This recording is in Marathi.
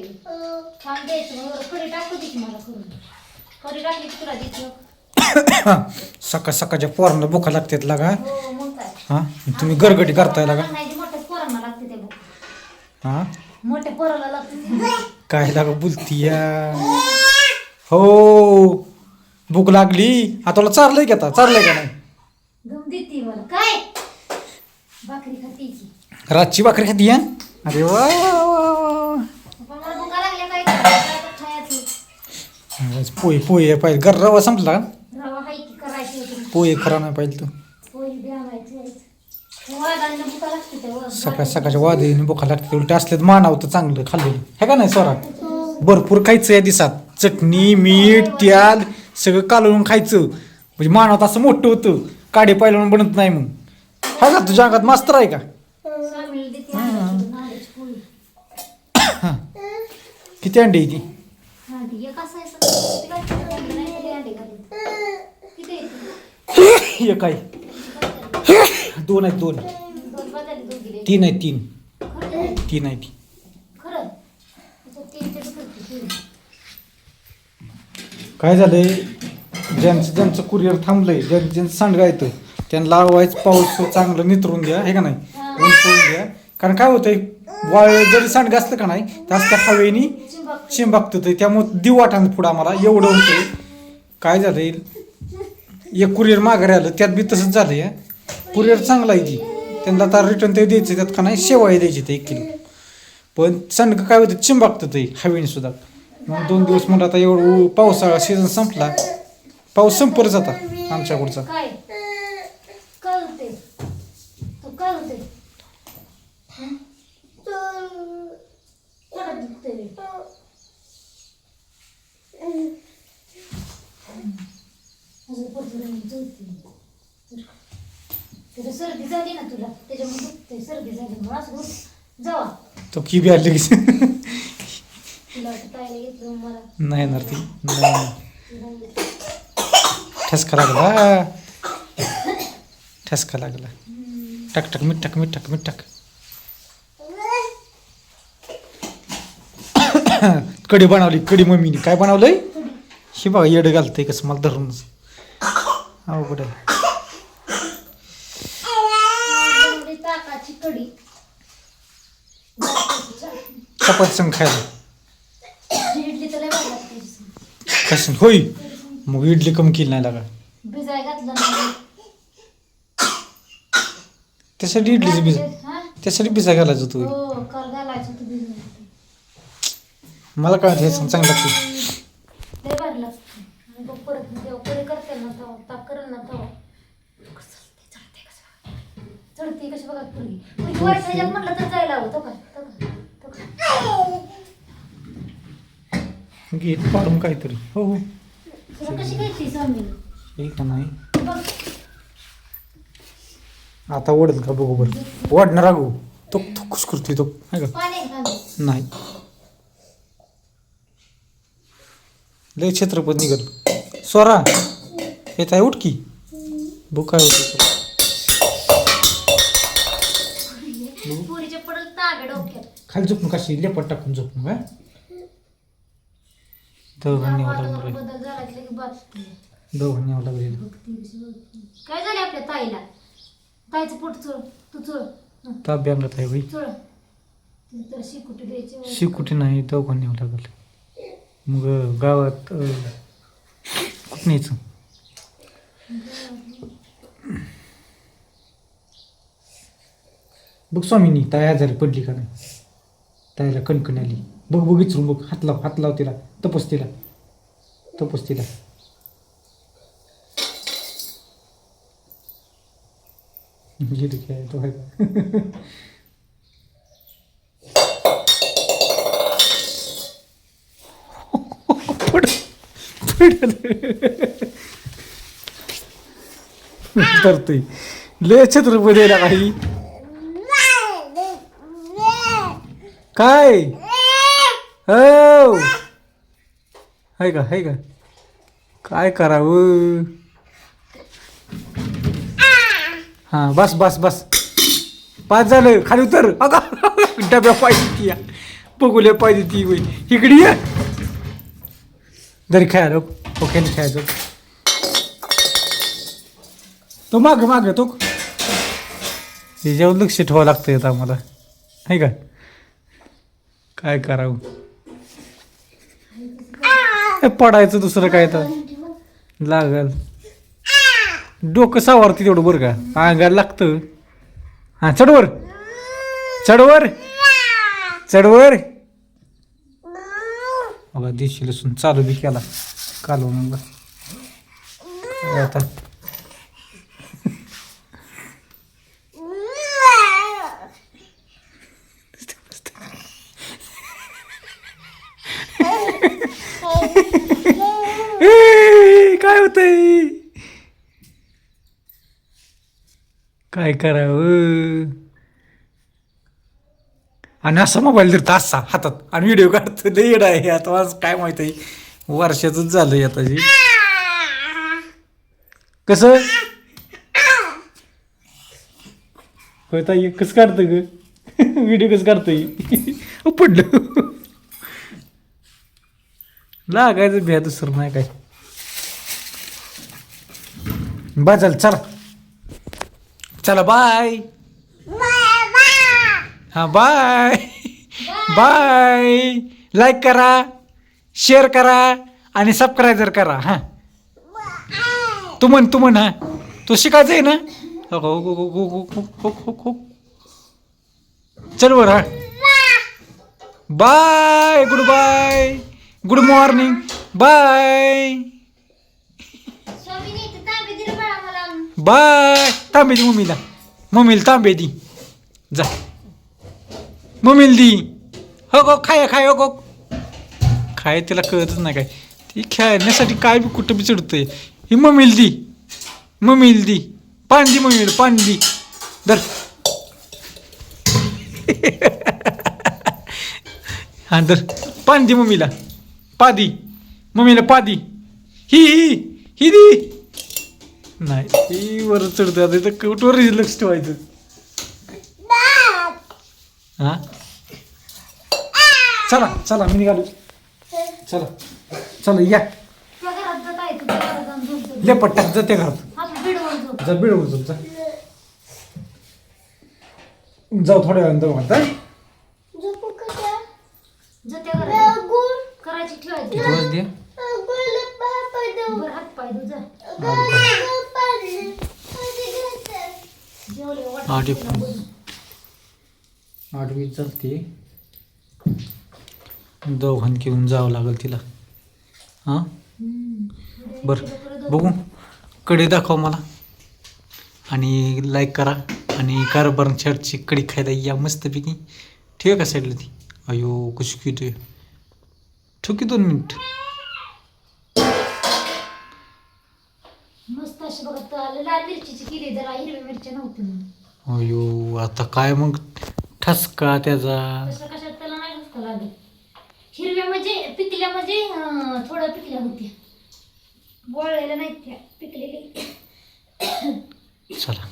छान द्यायचं मग खरी टाकू दे की मला करून खरी टाकली की तुला देते सकाळ सकाळच्या पोरांना भुका लागतात लागा हो मग काय हा तुम्ही गरगटी करताय लागा नाही मोठ्या पोरांना लागते ते भूक हा मोठ्या पोराला लागते काय लागा बोलती या हो भूक लागली आता तुला चारलंय की आता चारलंय का नाही गम देते मला काय भाकरी खाते की रातची भाकरी खाती या अरे वा वा वा वा मला भुका लागल्या काय खायचं पोहे पोहे पाहिजे घर रवा संपला का रवा हाय की करायची होती पोहे खरा नाही पाहिजे तू पोळी द्यावायची वादांना भुका लागते तेव्हा सकाळ सकाळच्या वादळीने भुका लागते उलट असल्यात मानावं तर चांगलं खाल्लेलं हे का नाही सोरा भरपूर खायचं या दिसात चटणी मीठ तेल सगळं कालवून खायचं म्हणजे मानावं असं मोठं होतं काडे पाहिलं बनत नाही मग हा का तुझ्या अंगात मास्तर आहे का स्वामीला देते नारळाची पोळी किती अंडी आहे ती हा ती एक असायचं ते काय अंडे नाही तरी अंडे घालून किती येते एक आहे दोन आहेत दोन दोन बदल दोन दिले तीन आहेत तीन खरं तीन आहे ती खरं त्याच्यात तीनचे बी करते तीन काय झालंय ज्यांचं ज्यांचं कुरिअर थांबलंय ज्यांचं सांडगा येतं त्यांना लावायचं पाऊस चांगलं नितरून द्या हे का नाही ऊन पडून द्या कारण काय होतंय वाळ जरी सांडगा असलं का नाही तर त्या हवेनी चिंबाकतं त्यामुळे दिव वाटानं पुढं आम्हाला एवढं होतंय काय झालंय एक कुरिअर माघारी आलं त्यात बी तसंच झालंय कुरिअर चांगला आहे ती त्यांना आता रिटर्न ते द्यायचं त्यात का नाही शेवाळी द्यायची ते 1 किलो पण सांडगं काय होतं चिंबाकतं ते हवेने सुद्धा मग 2 दिवस म्हणलं आता एवढं पावसाळा सीझन संपला पाऊस संपलच आता आमच्याकडचा काय काय होते तो काय होते कोणाला दुखते रे अजून पडलं तुला सर्दी झाली ना तुला त्याच्यामुळे दुखते सर्दी झाली म्हणून असं दुख जावा तो की बी आली की तुला ताईला घेतलं मला नाही येणार ती नाही ठसका लागला ठसका लागला टाक टाक मीठ टाक मीठ टाक मीठ टाक कढी बनवली कढी मम्मीने काय बनवलंय हे बघा येडं घालतंय कसं मला धरूनच अवघड आहे ताकाची कढी चपाती संग खायला इडली तर लय भारी लागते कसं होय मग इडली कमी केली नाही लागा भिजाय घातलं नाही त्यासाठी इडलीचं भिज हा त्यासाठी भिजा घालायचं तू हो काल घालायचं तू भिजून मला काय हे चांगलं लागतं लय भारी लागते आणि बघ परत जेव्हा पुढे करते ना तेव्हा ताक करेल ना तेव्हा चढते कशी बघा पुरगी वर्षाच्या म्हटलं तर जायला हवं तो काय घे पाडून काहीतरी हो हो तुला कशी घ्यायची स्वामी हे का नाही बघ आता ओढेल का बघू बरं वाढणार अगो तो खुश करतोय तो आहे का पाणी आहे का? नाही लय छत्रपती निघत स्वरा येत आहे उठकी बघ काय होतं पुरीच्या पडल ताग डोक्यात खाली झोपून कशी लेपट टाकून झोपून काय दवाखान्यात न्यावं लागलं बदल झाला की बात दवाखान्यात न्यावं लागलेलं काय झाले आपल्या ताईला ताईचं पोट चोळ तू चोळ ताप अंगात आहे बाई चोळ तर शिकुटी द्यायची शिकुटी नाही दवाखान्यात न्यावं लागलं मग गावात कुठं न्यायचं बघ स्वामीनी ताई आजारी पडली का नाही ताईला कणकण आली बघ बघ विचारून बघ हात लाव तिला तपस तिला गेली काय तो आहे का तरतोय लय छत्रपती द्यायला काही काय हो आहे का काय करावं हा बस पाच झालं खाली उतर अगं डब्या पाहिजे बघूल्या पाहिजे ती होई इकडे ये जरी खायला ओके खायचं तो माग तो याच्यावर लक्ष ठेवावं लागतं येतं आम्हाला आहे का काय करावं पडायचं दुसरं काय तर लागल डोकं सावरती तेवढं बरं का अंगाला लागतं हा चढवर चढवर चढवर बघा देशी लसूण चालू बी केला कालवून आता काय होतंय काय करावं आणि असा मोबाईल धरतो असा हातात आणि व्हिडिओ काढतो लय येडा आहे आता आज काय माहित आहे वर्षाचंच झालंय आता जी कसं होय ताई कसं काढतं ग व्हिडिओ कसं काढतोय पडलं लागायचं भ्या दुसरं नाही काय बाजल चला चला बाय हा बाय बाय लाईक करा शेअर करा आणि सबस्क्राईबर करा हा तू म्हण हा तू शिकायचं आहे ना हो हो हो हो हो हो हो हो हो चल बर हा bye good morning bye bye Tambe दी मम्मीला तांबे दी जा मम्मीला दी हो गो खाय हो गो खाय तिला कळतच नाही काय ती खेळण्यासाठी काय बी कुठं बी चढतंय ही मम्मीला दी पाणी दी मम्मीला पाणी दी दर हा दर पाणी दी मम्मीला पादी ही दी नाही ती वर चढतं आता इथं कुठवर लक्ष ठेवायचं हा चला मी निघालो चला या लेपट जाते घरात जा बिडवर जा जाऊ थोड्या वेळानं जाऊ आता आठवी चालते दवाखान घेऊन जावं लागेल तिला हां बरं बघू कढी दाखव मला आणि लाईक करा आणि कारभार चर्चची कढी खायला या मस्तपैकी ठेव का साईडला ती अयो कशी किती ठोकी 2 मिनिट मस्त अशी बघत लाल मिरचीची केली जरा हिरवी मिरची नव्हती अयो आता काय मग ठसका त्याचा कशात त्याला नाही ठसका लागेल हिरव्या म्हणजे पिकल्या म्हणजे थोड्या पिकल्या होत्या बोळलेल्या नाहीत त्या पिकलेल्या चला